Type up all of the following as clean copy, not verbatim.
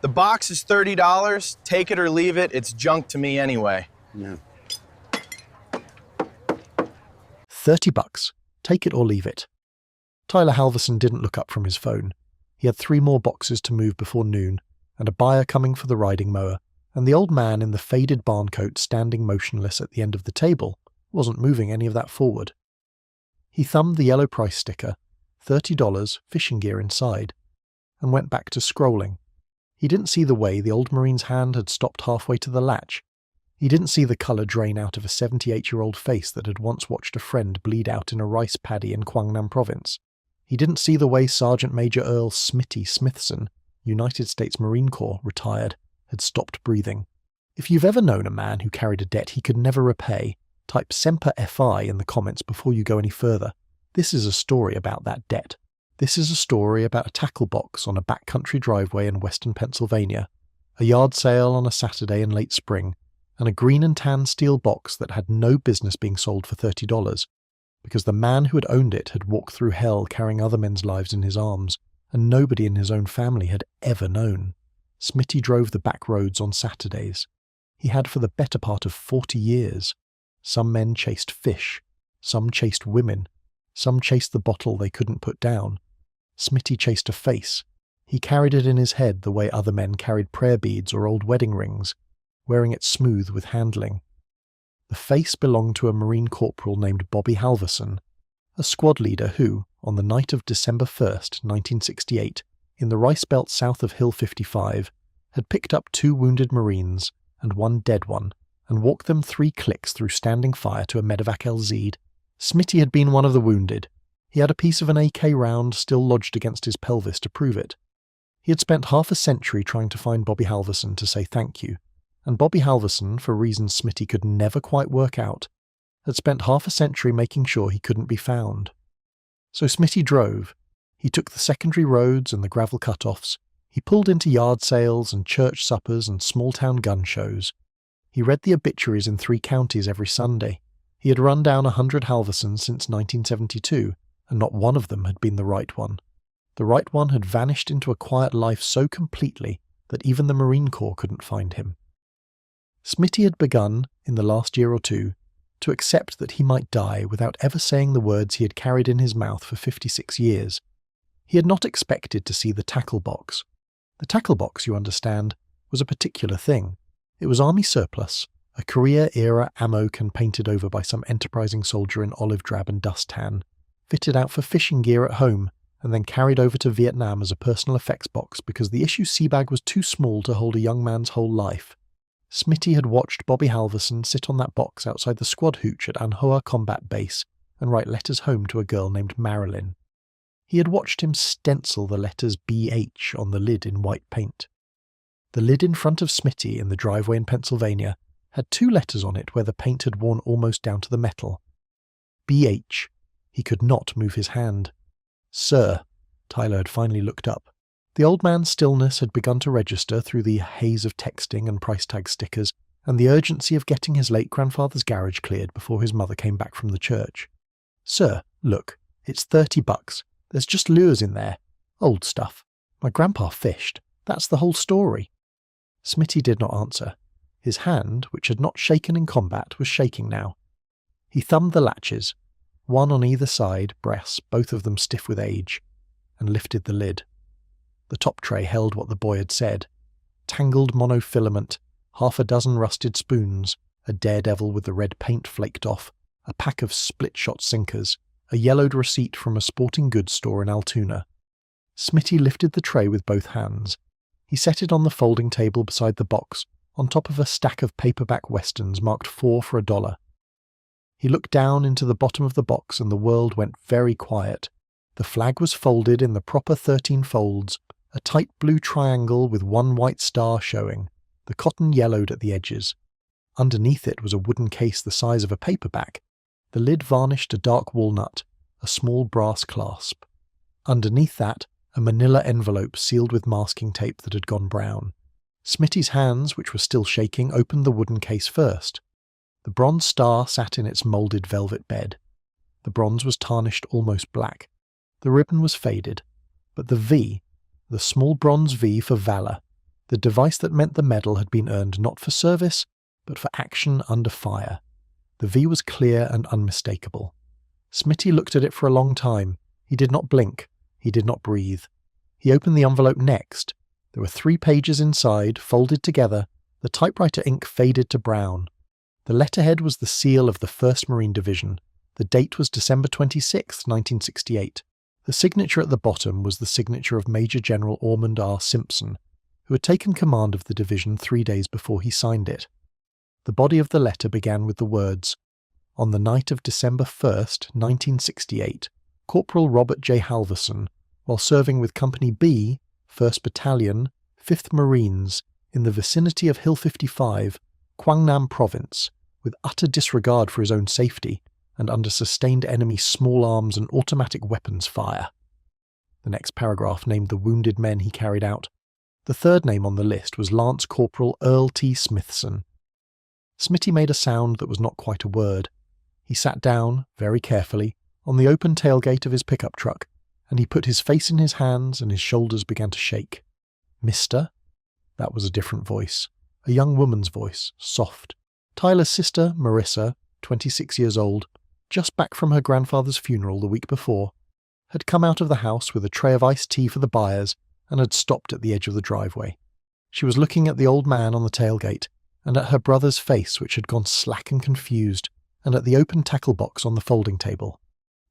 The box is $30. Take it or leave it. It's junk to me anyway. No. $30. Take it or leave it. Tyler Halverson didn't look up from his phone. He had 3 more boxes to move before noon, and a buyer coming for the riding mower, and the old man in the faded barn coat standing motionless at the end of the table wasn't moving any of that forward. He thumbed the yellow price sticker, $30, fishing gear inside, and went back to scrolling. He didn't see the way the old marine's hand had stopped halfway to the latch. He didn't see the colour drain out of a 78-year-old face that had once watched a friend bleed out in a rice paddy in Quang Province. He didn't see the way Sergeant Major Earl Smitty Smithson, United States Marine Corps, retired, had stopped breathing. If you've ever known a man who carried a debt he could never repay, type Semper Fi in the comments before you go any further. This is a story about that debt. This is a story about a tackle box on a backcountry driveway in western Pennsylvania, a yard sale on a Saturday in late spring, and a green and tan steel box that had no business being sold for $30, because the man who had owned it had walked through hell carrying other men's lives in his arms, and nobody in his own family had ever known. Smitty drove the back roads on Saturdays. He had for the better part of 40 years. Some men chased fish, some chased women, some chased the bottle they couldn't put down. Smitty chased a face. He carried it in his head the way other men carried prayer beads or old wedding rings, wearing it smooth with handling. The face belonged to a Marine corporal named Bobby Halverson, a squad leader who, on the night of December 1st, 1968, in the rice belt south of Hill 55, had picked up 2 wounded Marines and 1 dead one, and walked them 3 clicks through standing fire to a medevac LZ'd. Smitty had been one of the wounded. He had a piece of an AK round still lodged against his pelvis to prove it. He had spent half a century trying to find Bobby Halverson to say thank you, and Bobby Halverson, for reasons Smitty could never quite work out, had spent half a century making sure he couldn't be found. So Smitty drove. He took the secondary roads and the gravel cut-offs. He pulled into yard sales and church suppers and small-town gun shows. He read the obituaries in 3 counties every Sunday. He had run down 100 Halversons since 1972, and not one of them had been the right one. The right one had vanished into a quiet life so completely that even the Marine Corps couldn't find him. Smitty had begun, in the last year or 2, to accept that he might die without ever saying the words he had carried in his mouth for 56 years. He had not expected to see the tackle box. The tackle box, you understand, was a particular thing. It was army surplus, a Korea-era ammo can painted over by some enterprising soldier in olive drab and dust tan, fitted out for fishing gear at home, and then carried over to Vietnam as a personal effects box because the issue sea bag was too small to hold a young man's whole life. Smitty had watched Bobby Halverson sit on that box outside the squad hooch at An Hoa Combat Base and write letters home to a girl named Marilyn. He had watched him stencil the letters BH on the lid in white paint. The lid in front of Smitty in the driveway in Pennsylvania had 2 letters on it where the paint had worn almost down to the metal. BH. He could not move his hand. Sir, Tyler had finally looked up. The old man's stillness had begun to register through the haze of texting and price tag stickers, and the urgency of getting his late grandfather's garage cleared before his mother came back from the church. Sir, look, it's $30. There's just lures in there. Old stuff. My grandpa fished. That's the whole story. Smitty did not answer. His hand, which had not shaken in combat, was shaking now. He thumbed the latches, one on either side, brass, both of them stiff with age, and lifted the lid. The top tray held what the boy had said. Tangled monofilament, 6 rusted spoons, a daredevil with the red paint flaked off, a pack of split-shot sinkers, a yellowed receipt from a sporting goods store in Altoona. Smitty lifted the tray with both hands. He set it on the folding table beside the box, on top of a stack of paperback westerns marked 4 for $1. He looked down into the bottom of the box and the world went very quiet. The flag was folded in the proper 13 folds, a tight blue triangle with 1 white star showing. The cotton yellowed at the edges. Underneath it was a wooden case the size of a paperback. The lid varnished a dark walnut, a small brass clasp. Underneath that, a manila envelope sealed with masking tape that had gone brown. Smitty's hands, which were still shaking, opened the wooden case first. The bronze star sat in its moulded velvet bed. The bronze was tarnished almost black. The ribbon was faded, but the V, the small bronze V for Valor, the device that meant the medal had been earned not for service, but for action under fire. The V was clear and unmistakable. Smitty looked at it for a long time. He did not blink. He did not breathe. He opened the envelope next. There were 3 pages inside, folded together. The typewriter ink faded to brown. The letterhead was the seal of the 1st Marine Division. The date was December 26, 1968. The signature at the bottom was the signature of Major General Ormond R. Simpson, who had taken command of the division 3 days before he signed it. The body of the letter began with the words, "On the night of December 1st, 1968, Corporal Robert J. Halverson, while serving with Company B, 1st Battalion, 5th Marines, in the vicinity of Hill 55, Quangnam Province, with utter disregard for his own safety, and under sustained enemy small arms and automatic weapons fire." The next paragraph named the wounded men he carried out. The 3rd name on the list was Lance Corporal Earl T. Smithson. Smitty made a sound that was not quite a word. He sat down, very carefully, on the open tailgate of his pickup truck, and he put his face in his hands and his shoulders began to shake. "Mister?" That was a different voice. A young woman's voice, soft. Tyler's sister, Marissa, 26 years old, just back from her grandfather's funeral the week before, had come out of the house with a tray of iced tea for the buyers and had stopped at the edge of the driveway. She was looking at the old man on the tailgate, and at her brother's face which had gone slack and confused, and at the open tackle box on the folding table.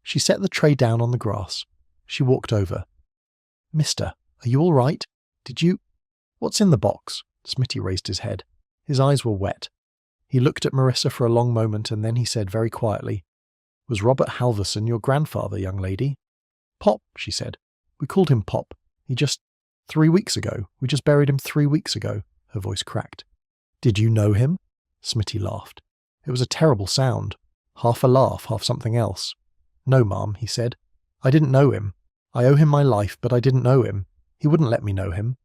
She set the tray down on the grass. She walked over. "Mister, are you all right? Did you... What's in the box?" Smitty raised his head. His eyes were wet. He looked at Marissa for a long moment and then he said very quietly, "Was Robert Halverson your grandfather, young lady?" "Pop," she said. "We called him Pop. He just... 3 weeks ago. We just buried him 3 weeks ago." Her voice cracked. "Did you know him?" Smitty laughed. It was a terrible sound. Half a laugh, half something else. "No, Mom," he said. "I didn't know him. I owe him my life, but I didn't know him. He wouldn't let me know him."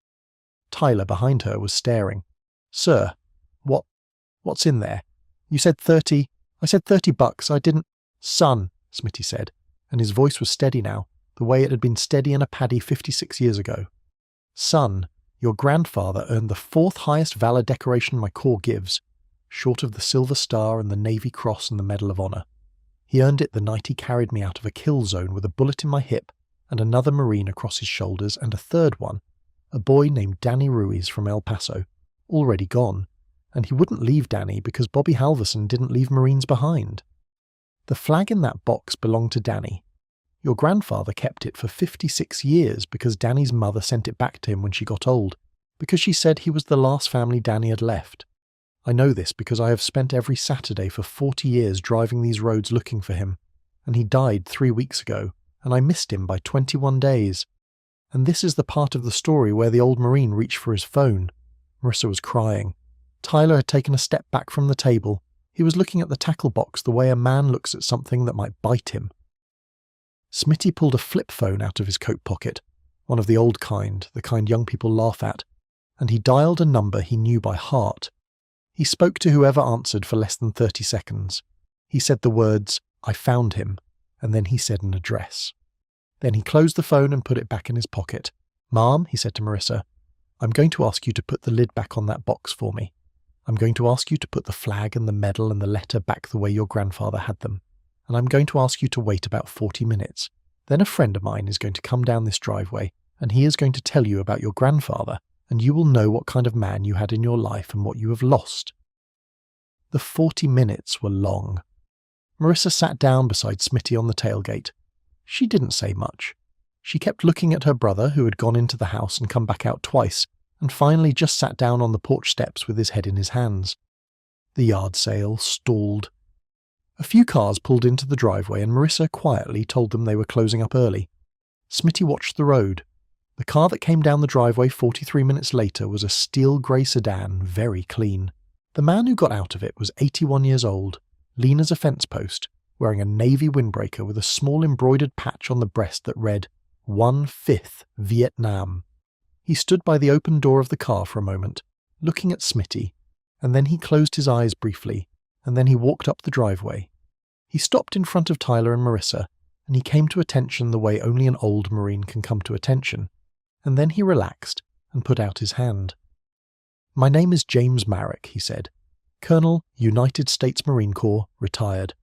Tyler, behind her, was staring. "Sir, what's in there? You said 30... I said $30. I didn't..." "Son," Smitty said, and his voice was steady now, the way it had been steady in a paddy 56 years ago. "Son, your grandfather earned the 4th highest valor decoration my Corps gives, short of the Silver Star and the Navy Cross and the Medal of Honor. He earned it the night he carried me out of a kill zone with a bullet in my hip and another Marine across his shoulders and a 3rd one, a boy named Danny Ruiz from El Paso, already gone, and he wouldn't leave Danny because Bobby Halverson didn't leave Marines behind. The flag in that box belonged to Danny. Your grandfather kept it for 56 years because Danny's mother sent it back to him when she got old, because she said he was the last family Danny had left. I know this because I have spent every Saturday for 40 years driving these roads looking for him, and he died 3 weeks ago, and I missed him by 21 days. And this is the part of the story where the old Marine reached for his phone." Marissa was crying. Tyler had taken a step back from the table. He was looking at the tackle box the way a man looks at something that might bite him. Smitty pulled a flip phone out of his coat pocket, one of the old kind, the kind young people laugh at, and he dialed a number he knew by heart. He spoke to whoever answered for less than 30 seconds. He said the words, "I found him," and then he said an address. Then he closed the phone and put it back in his pocket. "Mom," he said to Marissa, "I'm going to ask you to put the lid back on that box for me. I'm going to ask you to put the flag and the medal and the letter back the way your grandfather had them. And I'm going to ask you to wait about 40 minutes. Then a friend of mine is going to come down this driveway, and he is going to tell you about your grandfather, and you will know what kind of man you had in your life and what you have lost." The 40 minutes were long. Marissa sat down beside Smitty on the tailgate. She didn't say much. She kept looking at her brother, who had gone into the house and come back out twice, and finally just sat down on the porch steps with his head in his hands. The yard sale stalled. A few cars pulled into the driveway and Marissa quietly told them they were closing up early. Smitty watched the road. The car that came down the driveway 43 minutes later was a steel grey sedan, very clean. The man who got out of it was 81 years old, lean as a fence post, wearing a navy windbreaker with a small embroidered patch on the breast that read, 1/5 Vietnam. He stood by the open door of the car for a moment, looking at Smitty, and then he closed his eyes briefly, and then he walked up the driveway. He stopped in front of Tyler and Marissa, and he came to attention the way only an old Marine can come to attention, and then he relaxed and put out his hand. "My name is James Marrick," he said. "Colonel, United States Marine Corps, retired.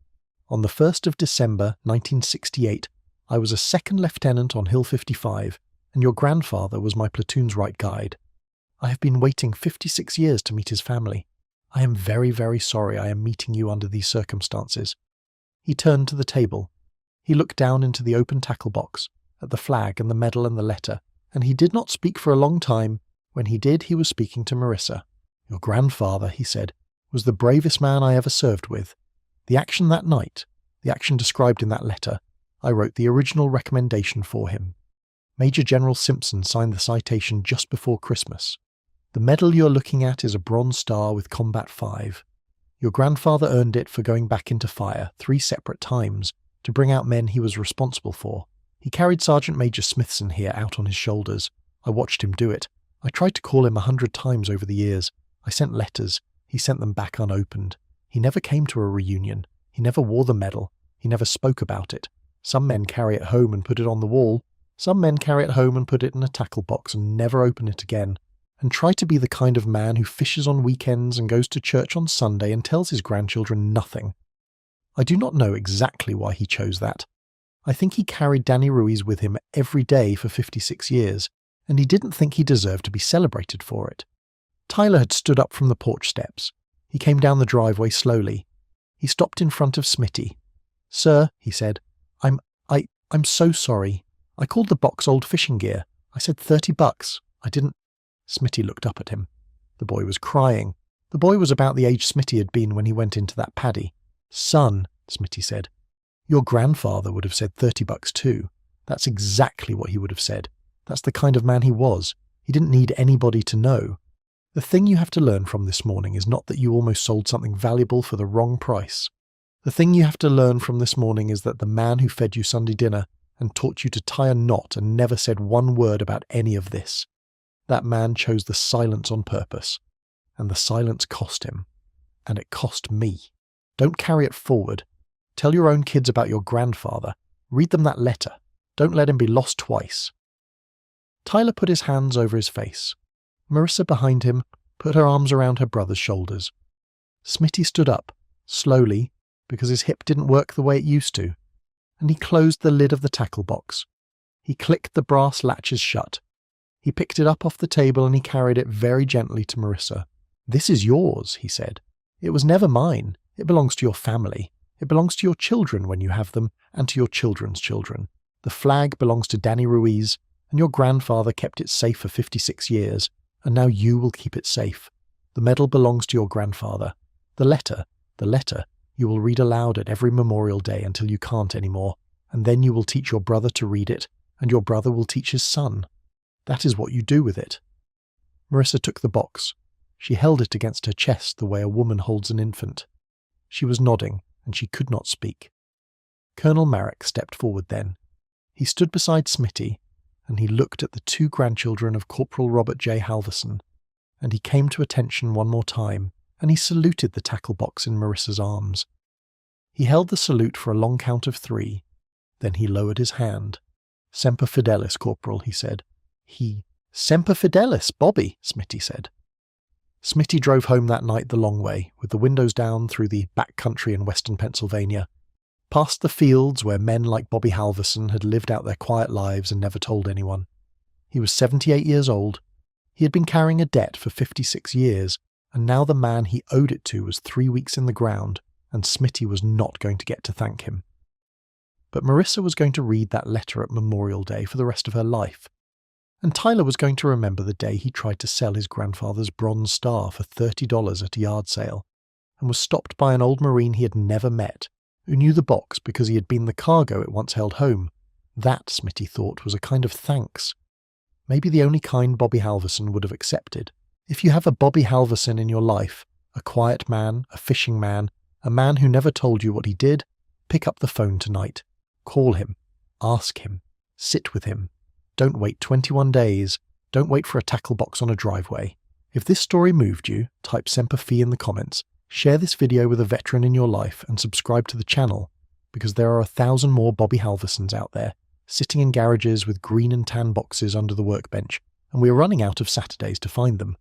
On the 1st of December 1968, I was a second lieutenant on Hill 55, and your grandfather was my platoon's right guide. I have been waiting 56 years to meet his family. I am very, very sorry I am meeting you under these circumstances." He turned to the table. He looked down into the open tackle box, at the flag and the medal and the letter, and he did not speak for a long time. When he did, he was speaking to Marissa. "Your grandfather," he said, "was the bravest man I ever served with. The action that night, the action described in that letter, I wrote the original recommendation for him. Major General Simpson signed the citation just before Christmas. The medal you're looking at is a Bronze Star with Combat 5. Your grandfather earned it for going back into fire 3 separate times to bring out men he was responsible for. He carried Sergeant Major Smithson here out on his shoulders. I watched him do it. I tried to call him 100 times over the years. I sent letters. He sent them back unopened. He never came to a reunion. He never wore the medal. He never spoke about it. Some men carry it home and put it on the wall. Some men carry it home and put it in a tackle box and never open it again, and try to be the kind of man who fishes on weekends and goes to church on Sunday and tells his grandchildren nothing. I do not know exactly why he chose that. I think he carried Danny Ruiz with him every day for 56 years, and he didn't think he deserved to be celebrated for it." Tyler had stood up from the porch steps. He came down the driveway slowly. He stopped in front of Smitty. "Sir," he said, I'm so sorry. I called the box old fishing gear. I said $30. I didn't—" Smitty looked up at him. The boy was crying. The boy was about the age Smitty had been when he went into that paddy. "Son," Smitty said, "your grandfather would have said $30 too. That's exactly what he would have said. That's the kind of man he was. He didn't need anybody to know. The thing you have to learn from this morning is not that you almost sold something valuable for the wrong price. The thing you have to learn from this morning is that the man who fed you Sunday dinner and taught you to tie a knot and never said one word about any of this, that man chose the silence on purpose. And the silence cost him. And it cost me. Don't carry it forward. Tell your own kids about your grandfather. Read them that letter. Don't let him be lost twice." Tyler put his hands over his face. Marissa behind him put her arms around her brother's shoulders. Smitty stood up, slowly, because his hip didn't work the way it used to, and he closed the lid of the tackle box. He clicked the brass latches shut. He picked it up off the table and he carried it very gently to Marissa. "This is yours," he said. "It was never mine. It belongs to your family. It belongs to your children when you have them, and to your children's children. The flag belongs to Danny Ruiz, and your grandfather kept it safe for 56 years, and now you will keep it safe. The medal belongs to your grandfather. The letter, you will read aloud at every Memorial Day until you can't anymore, and then you will teach your brother to read it, and your brother will teach his son. That is what you do with it." Marissa took the box. She held it against her chest the way a woman holds an infant. She was nodding, and she could not speak. Colonel Marrick stepped forward then. He stood beside Smitty, and he looked at the 2 grandchildren of Corporal Robert J. Halverson, and he came to attention one more time, and he saluted the tackle box in Marissa's arms. He held the salute for a long count of 3, then he lowered his hand. "Semper Fidelis, Corporal," he said. "Semper Fidelis, Bobby," Smitty said. Smitty drove home that night the long way, with the windows down through the back country in western Pennsylvania, past the fields where men like Bobby Halverson had lived out their quiet lives and never told anyone. He was 78 years old. He had been carrying a debt for 56 years, and now the man he owed it to was 3 weeks in the ground, and Smitty was not going to get to thank him. But Marissa was going to read that letter at Memorial Day for the rest of her life. And Tyler was going to remember the day he tried to sell his grandfather's Bronze Star for $30 at a yard sale, and was stopped by an old Marine he had never met, who knew the box because he had been the cargo it once held home. That, Smitty thought, was a kind of thanks. Maybe the only kind Bobby Halverson would have accepted. If you have a Bobby Halverson in your life, a quiet man, a fishing man, a man who never told you what he did, pick up the phone tonight. Call him. Ask him. Sit with him. Don't wait 21 days. Don't wait for a tackle box on a driveway. If this story moved you, type Semper Fi in the comments, share this video with a veteran in your life, and subscribe to the channel, because there are 1,000 more Bobby Halversons out there, sitting in garages with green and tan boxes under the workbench, and we are running out of Saturdays to find them.